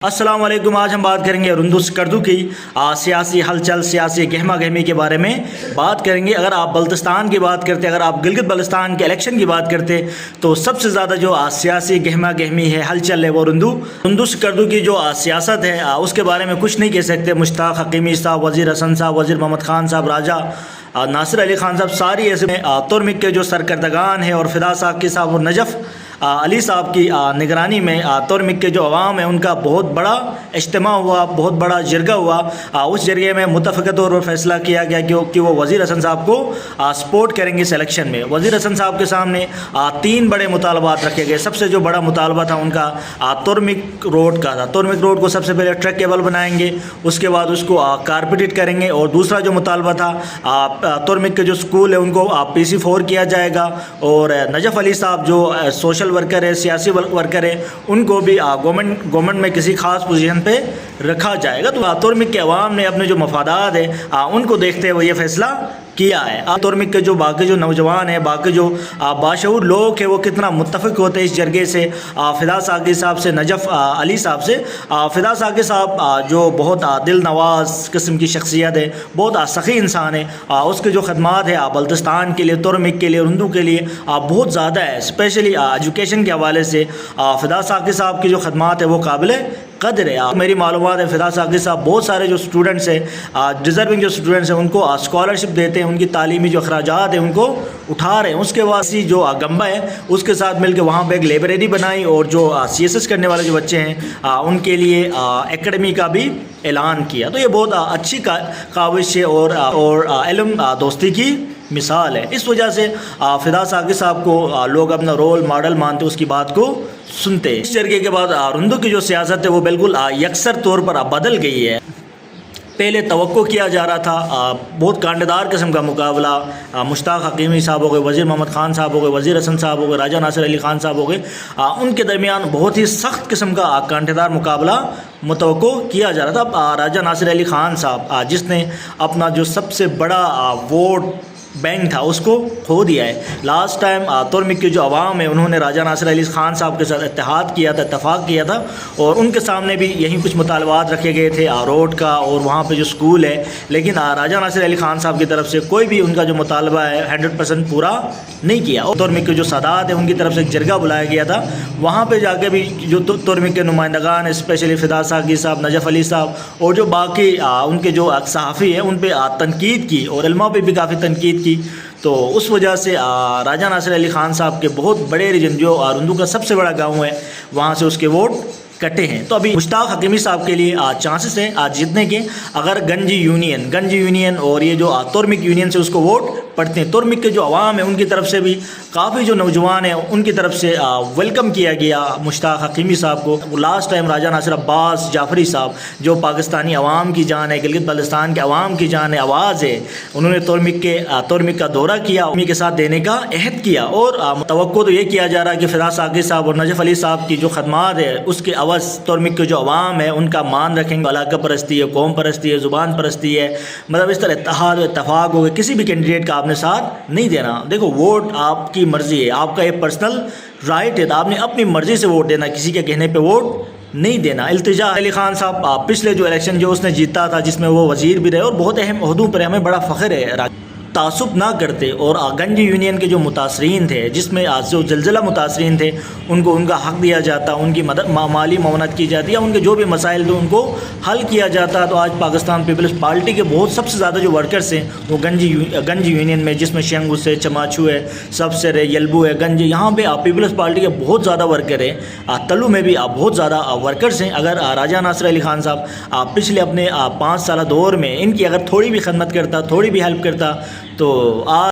السلام علیکم۔ آج ہم بات کریں گے رندو سکردو کی سیاسی ہلچل، سیاسی گہما گہمی کے بارے میں بات کریں گے۔ اگر آپ بلتستان کی بات کرتے، اگر آپ گلگت بلتستان کے الیکشن کی بات کرتے تو سب سے زیادہ جو سیاسی گہما گہمی ہے، ہلچل ہے، وہ رندو سکردو کی جو سیاست ہے اس کے بارے میں کچھ نہیں کہہ سکتے۔ مشتاق حکیمی صاحب، وزیر حسن صاحب، وزیر محمد خان صاحب، راجہ ناصر علی خان صاحب، ساری ایسے ترمک کے جو سرکردگان ہیں اور فدا ساقی صاحب اور نجف علی صاحب کی نگرانی میں ترمک کے جو عوام ہیں ان کا بہت بڑا اجتماع ہوا، بہت بڑا جرگہ ہوا۔ اس جرگے میں متفقہ طور پر فیصلہ کیا گیا کہ وہ وزیر حسن صاحب کو سپورٹ کریں گے اس الیکشن میں۔ وزیر حسن صاحب کے سامنے 3 بڑے مطالبات رکھے گئے۔ سب سے جو بڑا مطالبہ تھا ان کا ترمک روڈ کا تھا۔ ترمک روڈ کو سب سے پہلے ٹریکیبل بنائیں گے، اس کے بعد اس کو کارپیٹڈ کریں گے، اور دوسرا جو مطالبہ تھا ترمک کے جو اسکول ہے ان کو PC4 کیا جائے گا، اور نجف علی صاحب جو سوشل ورکر ہے، سیاسی ورکر ہے، ان کو بھی گورنمنٹ میں کسی خاص پوزیشن پہ رکھا جائے گا۔ تو ترمک کے عوام نے اپنے جو مفادات ہیں ان کو دیکھتے ہوئے یہ فیصلہ کیا ہے۔ ترمک کے جو باقی جو نوجوان ہیں، باقی جو باشعور لوگ ہیں، وہ کتنا متفق ہوتے ہیں اس جرگے سے، فدا ساقی صاحب سے، نجف علی صاحب سے۔ فدا ساقی صاحب جو بہت دل نواز قسم کی شخصیت ہے، بہت سخی انسان ہے، اس کے جو خدمات ہے بلتستان کے لیے، ترمک کے لیے، رندو کے لیے بہت زیادہ ہے۔ اسپیشلی ایجوکیشن کے حوالے سے فدا ساقی صاحب کی جو خدمات ہے وہ قابل قدر ہے۔ میری معلومات ہے فدا ساقی صاحب بہت سارے جو اسٹوڈنٹس ہیں، ڈیزرونگ جو اسٹوڈنٹس ہیں، ان کو اسکالرشپ دیتے ہیں، ان کی تعلیمی جو اخراجات ہیں ان کو اٹھا رہے ہیں۔ اس کے بعد جو گمبا ہے اس کے ساتھ مل کے وہاں پہ ایک لائبریری بنائی، اور جو CSS کرنے والے جو بچے ہیں ان کے لیے اکیڈمی کا بھی اعلان کیا۔ تو یہ بہت اچھی کاوش ہے اور علم دوستی کی مثال ہے۔ اس وجہ سے فدا ساقی صاحب کو لوگ اپنا رول ماڈل مانتے، اس کی بات کو سنتے۔ اس جرگے کے بعد رندو کی جو سیاست ہے وہ بالکل یکسر طور پر بدل گئی ہے۔ پہلے توقع کیا جا رہا تھا بہت کانڈیدار قسم کا مقابلہ، مشتاق حکیمی صاحب ہو گئے، وزیر محمد خان صاحب ہو گئے، وزیر حسن صاحب ہو گئے، راجہ ناصر علی خان صاحب ہو گئے، ان کے درمیان بہت ہی سخت قسم کا کانڈیدار مقابلہ متوقع کیا جا رہا تھا۔ اب راجہ ناصر علی خان صاحب جس نے اپنا جو سب سے بڑا ووٹ بینک تھا اس کو کھو دیا ہے۔ لاسٹ ٹائم ترمک کے جو عوام ہیں انہوں نے راجہ ناصر علی خان صاحب کے ساتھ اتحاد کیا تھا، اتفاق کیا تھا، اور ان کے سامنے بھی یہی کچھ مطالبات رکھے گئے تھے روڈ کا اور وہاں پہ جو اسکول ہے، لیکن راجہ ناصر علی خان صاحب کی طرف سے کوئی بھی ان کا جو مطالبہ ہے 100% پورا نہیں کیا۔ اور ترمک کے جو سادات ہیں ان کی طرف سے ایک جرگہ بلایا گیا تھا، وہاں پہ جا کے بھی جو ترمک کے نمائندگان اسپیشلی فدا ساقی صاحب، نجف علی صاحب اور جو باقی ان کے جو صحافی ہیں ان پہ تنقید کی، اور علماء پہ بھی کافی تنقید کی۔ تو اس وجہ سے راجہ ناصر علی خان صاحب کے بہت بڑے ریجن جو رندو کا سب سے بڑا گاؤں ہے وہاں سے اس کے ووٹ کٹے ہیں۔ تو ابھی مشتاق حکیمی صاحب کے لیے چانسز ہیں جیتنے کے، اگر گنجی یونین اور یہ جو ترمک یونین سے اس کو ووٹ پڑتے ہیں۔ ترمک کے جو عوام ہیں ان کی طرف سے بھی کافی جو نوجوان ہیں ان کی طرف سے ویلکم کیا گیا مشتاق حکیمی صاحب کو۔ لاسٹ ٹائم راجہ ناصر عباس جعفری صاحب جو پاکستانی عوام کی جان ہے، گلگت بلتستان کے عوام کی جان ہے، آواز ہے، انہوں نے ترمک کا دورہ کیا، انہیں کے ساتھ دینے کا عہد کیا، اور توقع تو یہ کیا جا رہا ہے کہ فدا ساقی صاحب اور نجف علی صاحب کی جو خدمات ہے اس کے عوض ترمک کے جو عوام ہے ان کا مان رکھیں گے۔ علاقہ پرستی ہے، قوم پرستی ہے، زبان پرستی ہے، مطلب اس طرح اتحاد و اتفاق ہو گئے، کسی بھی کینڈیڈیٹ کا آپ نے ساتھ نہیں دینا۔ دیکھو ووٹ آپ کی مرضی ہے، آپ کا ایک پرسنل رائٹ ہے، تو آپ نے اپنی مرضی سے ووٹ دینا، کسی کے کہنے پہ ووٹ نہیں دینا۔ التجا علی خان صاحب پچھلے جو الیکشن جو اس نے جیتا تھا جس میں وہ وزیر بھی رہے اور بہت اہم عہدوں پر، ہمیں بڑا فخر ہے، تعصب نہ کرتے، اور گنجی یونین کے جو متاثرین تھے، جس میں جو زلزلہ متاثرین تھے، ان کو ان کا حق دیا جاتا، ان کی مالی معاونت کی جاتی، یا ان کے جو بھی مسائل تھے ان کو حل کیا جاتا۔ تو آج پاکستان پیپلز پارٹی کے بہت سب سے زیادہ جو ورکرز ہیں وہ گنجی یونین میں، جس میں شینگوس ہے، چماچو ہے، سبسر ہے، یلبو ہے، گنج، یہاں پہ پیپلز پارٹی کے بہت زیادہ ورکر ہیں۔ تلو میں بھی بہت زیادہ ورکرز ہیں۔ اگر راجہ ناصر علی خان صاحب پچھلے اپنے 5 سالہ دور میں ان کی اگر تھوڑی بھی خدمت کرتا، تھوڑی بھی ہیلپ کرتا، تو